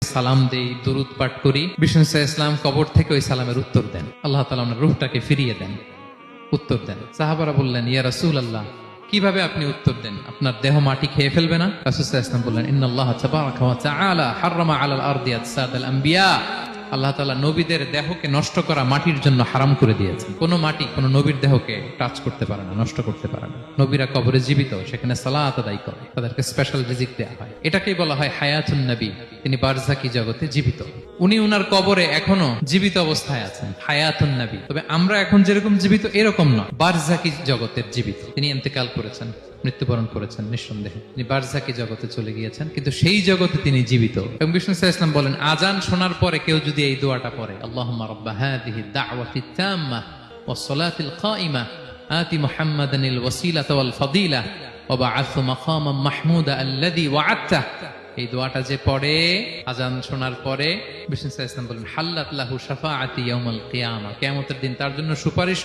সালাম দেই, দরুদ পাঠ করি, বিষ্ণু ইসলাম কবর থেকে ওই সালামের উত্তর দেন। আল্লাহ তাআলা ওনার রূহটাকে ফিরিয়ে দেন, উত্তর দেন। সাহাবারা বললেন, ইয়া রাসূলুল্লাহ, কিভাবে আপনি উত্তর দেন? আপনার দেহ মাটি খেয়ে ফেলবে না? রাসূল সাল্লাল্লাহু আলাইহি ওয়াসাল্লাম বললেন, ইন্নাল্লাহ তাবারাকা ওয়া তাআলা হাররামা আলাল আরদি আজসাদাল আম্বিয়া। আল্লাহ তাআলা নবীদের দেহকে নষ্ট করা মাটির জন্য হারাম করে দিয়েছেন। কোন মাটি কোন নবীর দেহকে টাচ করতে পারে না, নষ্ট করতে পারে না। নবীরা কবরে জীবিত, সেখানে সালাত আদায় করে, তাদেরকে স্পেশাল রিজিক দেয়া হয়। এটাকেই বলা হয় হায়াতুন নবী। তিনি বারজাকি জগতে জীবিত, উনি উনার কবরে এখনো জীবিত অবস্থায় আছেন, হায়াতুন নবী। তবে আমরা এখন যেরকম জীবিত এরকম নয়, বারজাকি জগতের জীবিত। তিনি ইন্তেকাল করেছেন, মৃত্যুবরণ করেছেন, নিঃসন্দেহে তিনি বারজাকি জগতে চলে গিয়েছেন, কিন্তু সেই জগতে তিনি জীবিত। এবং বিষ্ণু সাল্লাল্লাহু আলাইহি ওয়াসাল্লাম বলেন, আজান শোনার পরে কেউ যদি এই দোয়াটা পড়ে, আল্লাহুম্মা রাব্বা হাযিহি দাওয়াতিত তাম্মাহ ওয়াস সালাতিল কাইমা আতি মুহাম্মাদানিল ওয়াসিলাতা ওয়াল ফাদিলা ওয়া বা'আথহু মাকামান মাহমুদা আল্লাযী ওয়া'আদতা, এই দোয়াটা যে পড়ে আজান শোনার পরে, বিষ্ণু সাল্লাল্লাহু আলাইহি ওয়াসাল্লাম বলেন, হাল্লাত লাহু শাফাআতি ইয়াউমাল কিয়ামা, কিয়ামতের দিন তার জন্য সুপারিশ